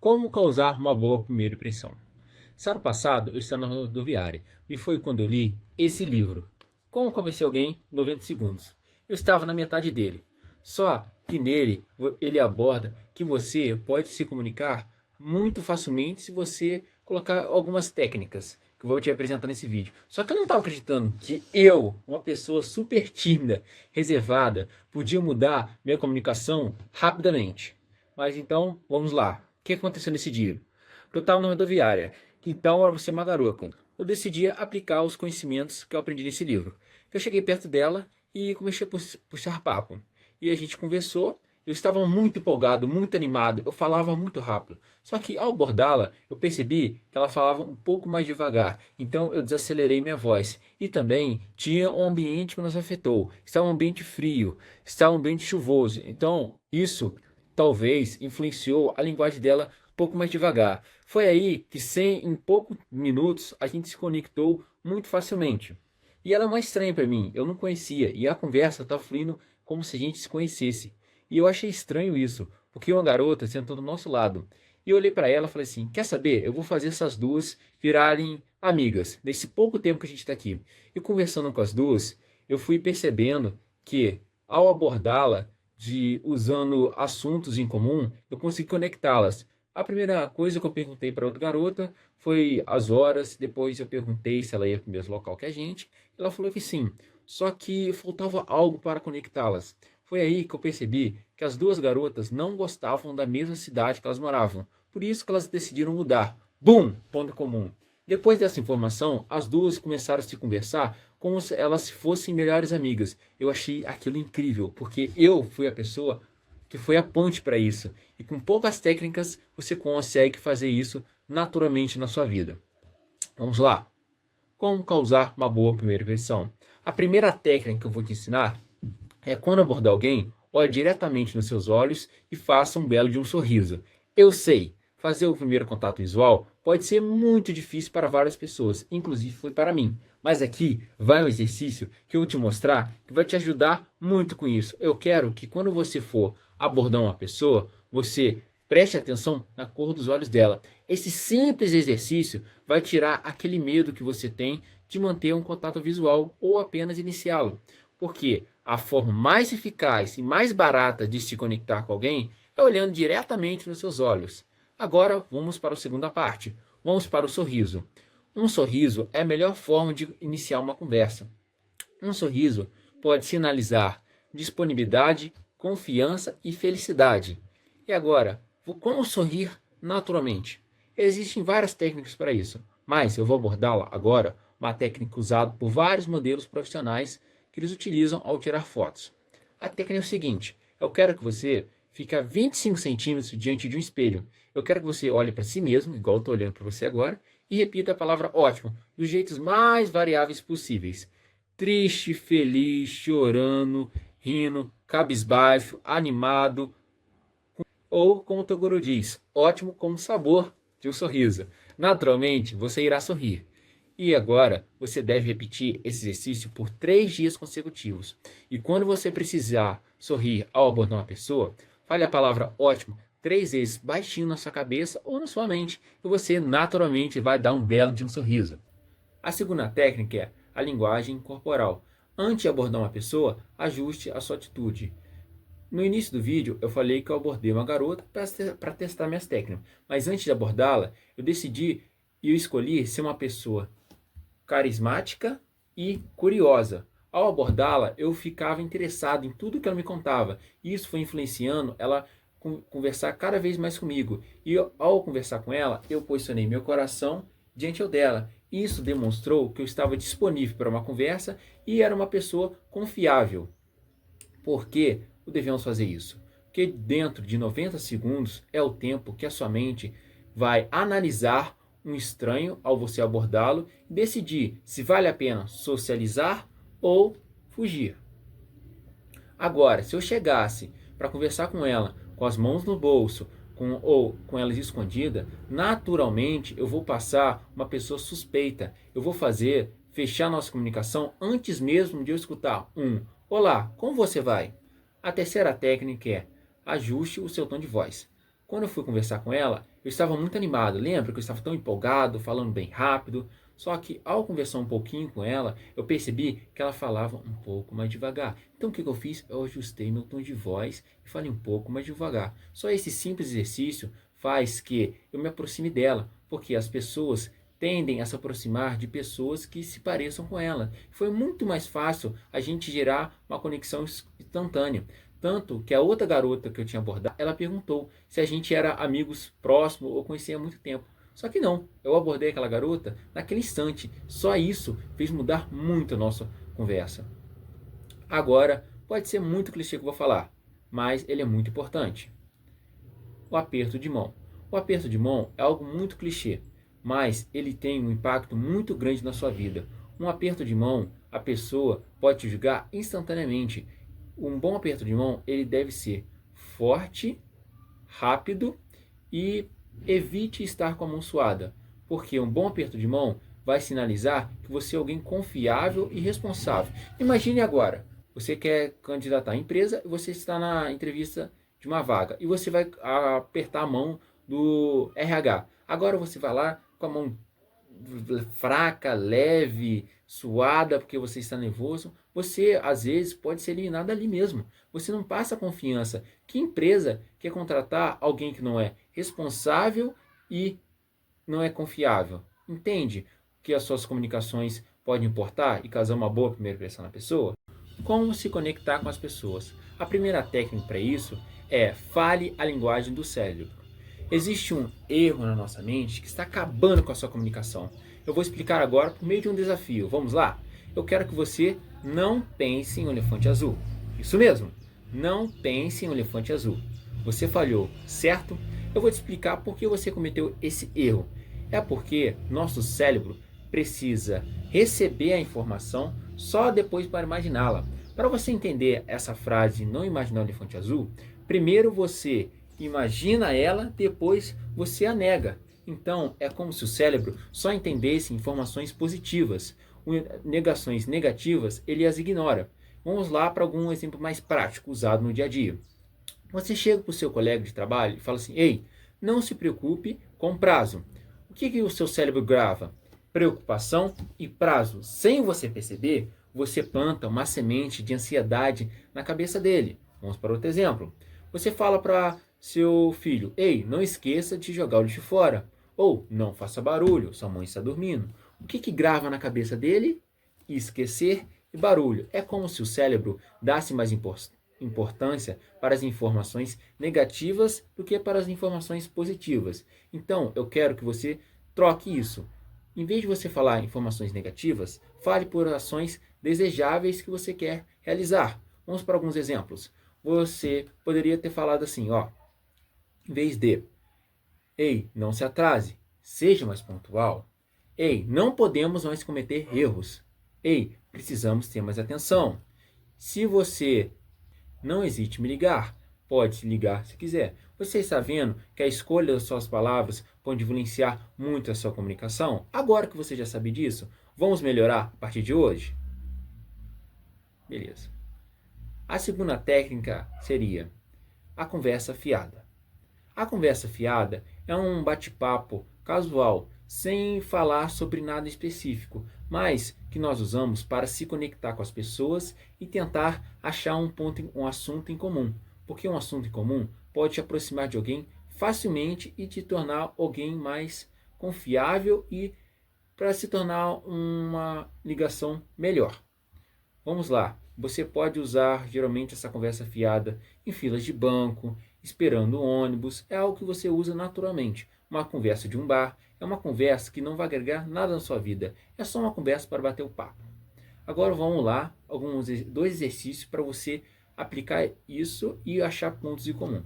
Como causar uma boa primeira impressão? Sábado passado eu estava na rodoviária e foi quando eu li esse livro, Como Convencer Alguém em 90 Segundos. Eu estava na metade dele, só que nele ele aborda que você pode se comunicar muito facilmente se você colocar algumas técnicas que eu vou te apresentar nesse vídeo. Só que eu não estava acreditando que eu, uma pessoa super tímida, reservada, podia mudar minha comunicação rapidamente. Mas então, vamos lá. O que aconteceu nesse dia? Eu estava na rodoviária, então era você uma garota. Eu decidi aplicar os conhecimentos que eu aprendi nesse livro. Eu cheguei perto dela e comecei a puxar papo. E a gente conversou. Eu estava muito empolgado, muito animado. Eu falava muito rápido. Só que ao abordá-la, eu percebi que ela falava um pouco mais devagar. Então eu desacelerei minha voz. E também tinha um ambiente que nos afetou. Estava um ambiente frio, estava um ambiente chuvoso. Então isso talvez influenciou a linguagem dela um pouco mais devagar. Foi aí que, em poucos minutos, a gente se conectou muito facilmente. E ela é uma estranha para mim, eu não conhecia, e a conversa estava fluindo como se a gente se conhecesse. E eu achei estranho isso, porque uma garota sentou do nosso lado. E eu olhei para ela e falei assim: quer saber? Eu vou fazer essas duas virarem amigas, nesse pouco tempo que a gente está aqui. E conversando com as duas, eu fui percebendo que, ao abordá-la, usando assuntos em comum, eu consegui conectá-las. A primeira coisa que eu perguntei para outra garota foi as horas, depois eu perguntei se ela ia para o mesmo local que a gente, ela falou que sim, só que faltava algo para conectá-las. Foi aí que eu percebi que as duas garotas não gostavam da mesma cidade que elas moravam, por isso que elas decidiram mudar. Bum! Ponto comum. Depois dessa informação, as duas começaram a se conversar como se elas fossem melhores amigas. Eu achei aquilo incrível, porque eu fui a pessoa que foi a ponte para isso. E com poucas técnicas você consegue fazer isso naturalmente na sua vida. Vamos lá. Como causar uma boa primeira impressão? A primeira técnica que eu vou te ensinar é quando abordar alguém, olhe diretamente nos seus olhos e faça um belo de um sorriso. Eu sei, fazer o primeiro contato visual pode ser muito difícil para várias pessoas, inclusive foi para mim. Mas aqui vai um exercício que eu vou te mostrar que vai te ajudar muito com isso. Eu quero que quando você for abordar uma pessoa, você preste atenção na cor dos olhos dela. Esse simples exercício vai tirar aquele medo que você tem de manter um contato visual ou apenas iniciá-lo. Porque a forma mais eficaz e mais barata de se conectar com alguém é olhando diretamente nos seus olhos. Agora vamos para a segunda parte. Vamos para o sorriso. Um sorriso é a melhor forma de iniciar uma conversa. Um sorriso pode sinalizar disponibilidade, confiança e felicidade. E agora, como sorrir naturalmente? Existem várias técnicas para isso, mas eu vou abordá-la agora, uma técnica usada por vários modelos profissionais que eles utilizam ao tirar fotos. A técnica é o seguinte: eu quero que você fique a 25 centímetros diante de um espelho. Eu quero que você olhe para si mesmo, igual eu estou olhando para você agora, e repita a palavra ótimo, dos jeitos mais variáveis possíveis. Triste, feliz, chorando, rindo, cabisbaixo, animado, ou como o Toguro diz, ótimo como sabor de um sorriso. Naturalmente, você irá sorrir. E agora, você deve repetir esse exercício por 3 dias consecutivos. E quando você precisar sorrir ao abordar uma pessoa, fale a palavra ótimo 3 vezes baixinho na sua cabeça ou na sua mente, e você naturalmente vai dar um belo de um sorriso. A segunda técnica é a linguagem corporal. Antes de abordar uma pessoa, ajuste a sua atitude. No início do vídeo, eu falei que eu abordei uma garota para testar minhas técnicas. Mas antes de abordá-la, eu decidi e eu escolhi ser uma pessoa carismática e curiosa. Ao abordá-la, eu ficava interessado em tudo que ela me contava. E isso foi influenciando ela conversar cada vez mais comigo. E ao conversar com ela, eu posicionei meu coração diante dela. Isso demonstrou que eu estava disponível para uma conversa e era uma pessoa confiável. Por que devemos fazer isso? Porque dentro de 90 segundos é o tempo que a sua mente vai analisar um estranho ao você abordá-lo e decidir se vale a pena socializar ou fugir. Agora, se eu chegasse para conversar com ela com as mãos no bolso ou com elas escondidas, naturalmente eu vou passar uma pessoa suspeita. Eu vou fechar nossa comunicação antes mesmo de eu escutar um olá, como você vai? A terceira técnica é ajuste o seu tom de voz. Quando eu fui conversar com ela, eu estava muito animado. Lembra que eu estava tão empolgado, falando bem rápido? Só que ao conversar um pouquinho com ela, eu percebi que ela falava um pouco mais devagar. Então o que eu fiz? Eu ajustei meu tom de voz e falei um pouco mais devagar. Só esse simples exercício faz que eu me aproxime dela, porque as pessoas tendem a se aproximar de pessoas que se pareçam com ela. Foi muito mais fácil a gente gerar uma conexão instantânea. Tanto que a outra garota que eu tinha abordado, ela perguntou se a gente era amigos próximos ou conhecia há muito tempo. Só que não, eu abordei aquela garota naquele instante. Só isso fez mudar muito a nossa conversa. Agora, pode ser muito clichê que eu vou falar, mas ele é muito importante. O aperto de mão. O aperto de mão é algo muito clichê, mas ele tem um impacto muito grande na sua vida. Um aperto de mão, a pessoa pode te julgar instantaneamente. Um bom aperto de mão, ele deve ser forte, rápido e evite estar com a mão suada, porque um bom aperto de mão vai sinalizar que você é alguém confiável e responsável. Imagine agora, você quer candidatar à empresa e você está na entrevista de uma vaga e você vai apertar a mão do RH. Agora você vai lá com a mão fraca, leve, suada, porque você está nervoso, você às vezes pode ser eliminado ali mesmo. Você não passa confiança. Que empresa quer contratar alguém que não é responsável e não é confiável? Entende que as suas comunicações podem importar e causar uma boa primeira impressão na pessoa? Como se conectar com as pessoas? A primeira técnica para isso é fale a linguagem do cérebro. Existe um erro na nossa mente que está acabando com a sua comunicação. Eu vou explicar agora por meio de um desafio. Vamos lá? Eu quero que você não pense em um elefante azul. Isso mesmo, não pense em um elefante azul. Você falhou, certo? Eu vou te explicar por que você cometeu esse erro. É porque nosso cérebro precisa receber a informação só depois para imaginá-la. Para você entender essa frase, não imaginar o elefante azul, primeiro você imagina ela, depois você a nega. Então, é como se o cérebro só entendesse informações positivas. Negações negativas, ele as ignora. Vamos lá para algum exemplo mais prático, usado no dia a dia. Você chega para o seu colega de trabalho e fala assim: ei, não se preocupe com o prazo. O que o seu cérebro grava? Preocupação e prazo. Sem você perceber, você planta uma semente de ansiedade na cabeça dele. Vamos para outro exemplo. Você fala para seu filho: ei, não esqueça de jogar o lixo fora. Ou não faça barulho, sua mãe está dormindo. O que grava na cabeça dele? Esquecer e barulho. É como se o cérebro desse mais importância para as informações negativas do que para as informações positivas. Então, eu quero que você troque isso. Em vez de você falar informações negativas, fale por ações desejáveis que você quer realizar. Vamos para alguns exemplos. Você poderia ter falado assim, ó, em vez de: ei, não se atrase, seja mais pontual. Ei, não podemos mais cometer erros. Ei, precisamos ter mais atenção. Se você não hesite em me ligar, pode ligar se quiser. Você está vendo que a escolha das suas palavras pode influenciar muito a sua comunicação? Agora que você já sabe disso, vamos melhorar a partir de hoje? Beleza. A segunda técnica seria a conversa fiada. A conversa fiada é um bate-papo casual, sem falar sobre nada específico, mas que nós usamos para se conectar com as pessoas e tentar achar um assunto em comum. Porque um assunto em comum pode te aproximar de alguém facilmente e te tornar alguém mais confiável e para se tornar uma ligação melhor. Vamos lá. Você pode usar geralmente essa conversa fiada em filas de banco, esperando o ônibus. É algo que você usa naturalmente. Uma conversa de um bar é uma conversa que não vai agregar nada na sua vida. É só uma conversa para bater o papo. Agora vamos lá, dois exercícios para você aplicar isso e achar pontos em comum.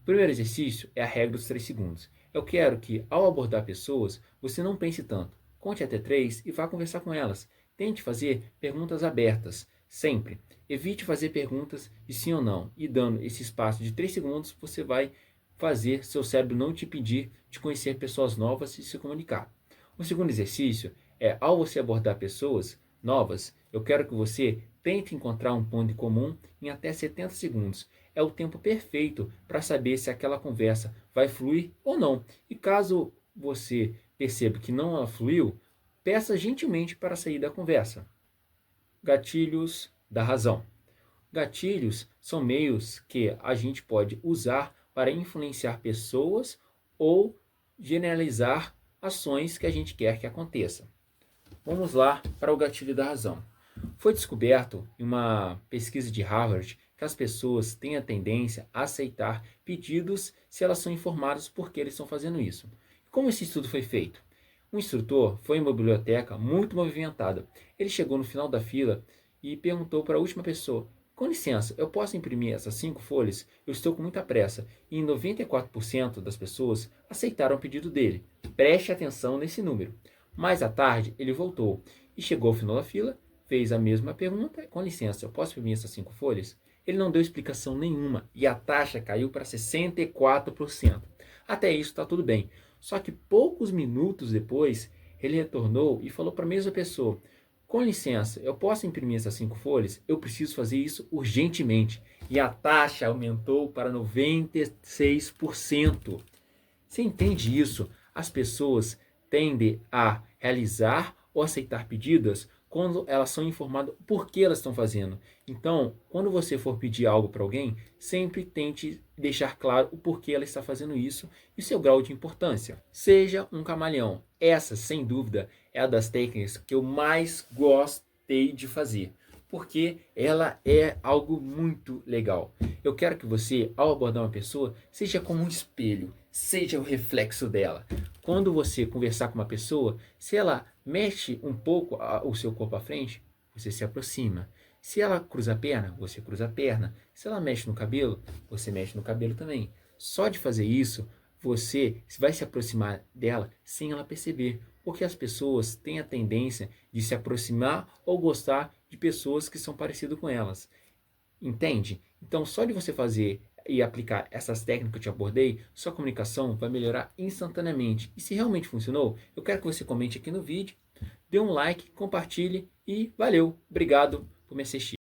O primeiro exercício é a regra dos 3 segundos. Eu quero que, ao abordar pessoas, você não pense tanto. Conte até 3 e vá conversar com elas. Tente fazer perguntas abertas, sempre. Evite fazer perguntas de sim ou não. E dando esse espaço de 3 segundos, você vai fazer seu cérebro não te impedir de conhecer pessoas novas e se comunicar. O segundo exercício é, ao você abordar pessoas novas, eu quero que você Tente encontrar um ponto em comum em até 70 segundos. É o tempo perfeito para saber se aquela conversa vai fluir ou não. E caso você perceba que não fluiu, peça gentilmente para sair da conversa. Gatilhos da razão. Gatilhos são meios que a gente pode usar para influenciar pessoas ou generalizar ações que a gente quer que aconteça. Vamos lá para o gatilho da razão. Foi descoberto em uma pesquisa de Harvard que as pessoas têm a tendência a aceitar pedidos se elas são informadas por que eles estão fazendo isso. Como esse estudo foi feito? Um instrutor foi em uma biblioteca muito movimentada. Ele chegou no final da fila e perguntou para a última pessoa: com licença, eu posso imprimir essas 5 folhas? Eu estou com muita pressa. E 94% das pessoas aceitaram o pedido dele. Preste atenção nesse número. Mais à tarde, ele voltou e chegou ao final da fila, fez a mesma pergunta: com licença, eu posso imprimir essas 5 folhas? Ele não deu explicação nenhuma e a taxa caiu para 64%. Até isso está tudo bem. Só que poucos minutos depois, ele retornou e falou para a mesma pessoa: com licença, eu posso imprimir essas 5 folhas? Eu preciso fazer isso urgentemente. E a taxa aumentou para 96%. Você entende isso? As pessoas tendem a realizar ou aceitar pedidos quando elas são informadas por que elas estão fazendo. Então, quando você for pedir algo para alguém, sempre tente deixar claro o porquê ela está fazendo isso e seu grau de importância. Seja um camaleão. Essa, sem dúvida, é uma das técnicas que eu mais gostei de fazer, porque ela é algo muito legal. Eu quero que você, ao abordar uma pessoa, seja como um espelho, seja o reflexo dela. Quando você conversar com uma pessoa, se ela mexe um pouco o seu corpo à frente, você se aproxima. Se ela cruza a perna, você cruza a perna. Se ela mexe no cabelo, você mexe no cabelo também. Só de fazer isso, você vai se aproximar dela sem ela perceber. Porque as pessoas têm a tendência de se aproximar ou gostar de pessoas que são parecidas com elas. Entende? Então, só de você fazer e aplicar essas técnicas que eu te abordei, sua comunicação vai melhorar instantaneamente. E se realmente funcionou, eu quero que você comente aqui no vídeo, dê um like, compartilhe e valeu! Obrigado por me assistir.